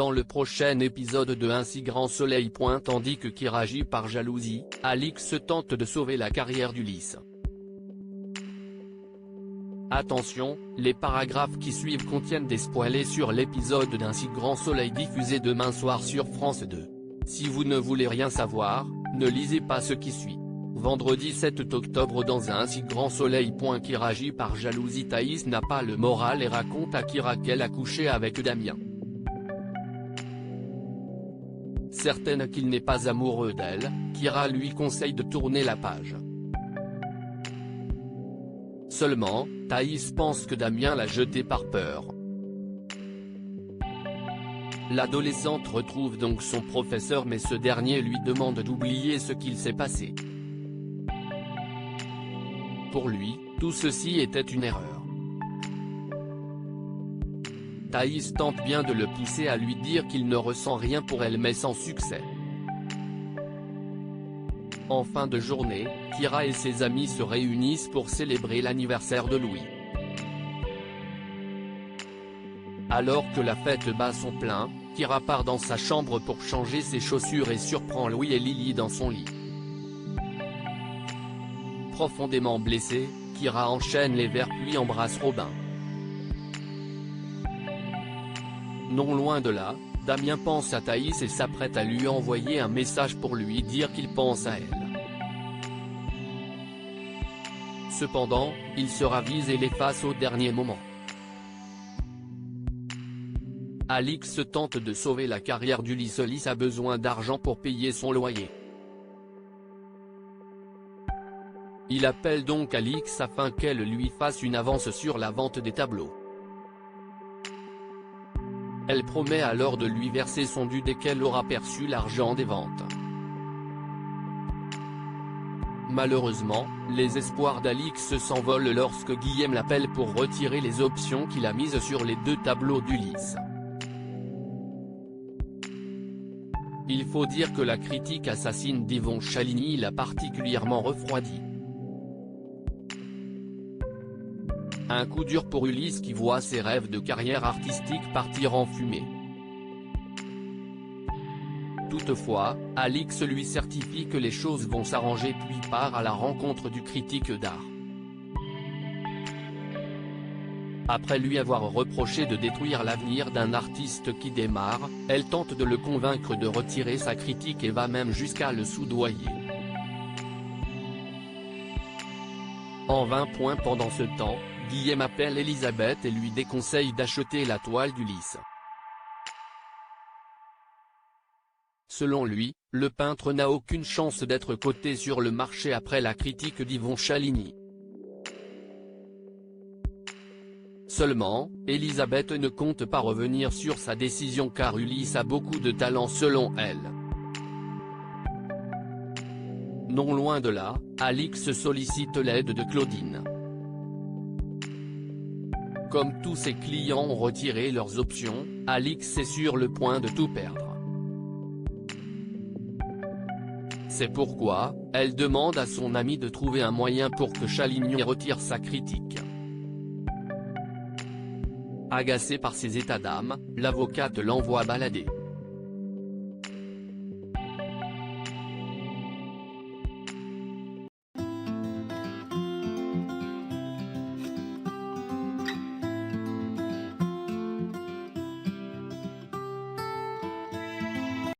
Dans le prochain épisode de Un si grand soleil. Tandis que Kira agit par jalousie, Alix tente de sauver la carrière d'Ulysse. Attention, les paragraphes qui suivent contiennent des spoilers sur l'épisode d'Un si grand soleil diffusé demain soir sur France 2. Si vous ne voulez rien savoir, ne lisez pas ce qui suit. Vendredi 7 octobre dans Un si grand soleil. Kira agit par jalousie. Thaïs n'a pas le moral et raconte à Kira qu'elle a couché avec Damien. Certaine qu'il n'est pas amoureux d'elle, Kira lui conseille de tourner la page. Seulement, Thaïs pense que Damien l'a jetée par peur. L'adolescente retrouve donc son professeur mais ce dernier lui demande d'oublier ce qu'il s'est passé. Pour lui, tout ceci était une erreur. Thaïs tente bien de le pousser à lui dire qu'il ne ressent rien pour elle mais sans succès. En fin de journée, Kira et ses amis se réunissent pour célébrer l'anniversaire de Louis. Alors que la fête bat son plein, Kira part dans sa chambre pour changer ses chaussures et surprend Louis et Lily dans son lit. Profondément blessée, Kira enchaîne les verres puis embrasse Robin. Non loin de là, Damien pense à Thaïs et s'apprête à lui envoyer un message pour lui dire qu'il pense à elle. Cependant, il se ravise et l'efface au dernier moment. Alix tente de sauver la carrière d'Ulysse. Ulysse a besoin d'argent pour payer son loyer. Il appelle donc Alix afin qu'elle lui fasse une avance sur la vente des tableaux. Elle promet alors de lui verser son dû dès qu'elle aura perçu l'argent des ventes. Malheureusement, les espoirs d'Alix s'envolent lorsque Guillaume l'appelle pour retirer les options qu'il a mises sur les 2 tableaux d'Ulysse. Il faut dire que la critique assassine d'Yvon Chaligny l'a particulièrement refroidi. Un coup dur pour Ulysse qui voit ses rêves de carrière artistique partir en fumée. Toutefois, Alix lui certifie que les choses vont s'arranger puis part à la rencontre du critique d'art. Après lui avoir reproché de détruire l'avenir d'un artiste qui démarre, elle tente de le convaincre de retirer sa critique et va même jusqu'à le soudoyer. En vain. Pendant ce temps, Guillaume appelle Elisabeth et lui déconseille d'acheter la toile d'Ulysse. Selon lui, le peintre n'a aucune chance d'être coté sur le marché après la critique d'Yvon Chaligny. Seulement, Elisabeth ne compte pas revenir sur sa décision car Ulysse a beaucoup de talent selon elle. Non loin de là, Alix sollicite l'aide de Claudine. Comme tous ses clients ont retiré leurs options, Alix est sur le point de tout perdre. C'est pourquoi, elle demande à son ami de trouver un moyen pour que Chaligny retire sa critique. Agacée par ses états d'âme, l'avocate l'envoie balader.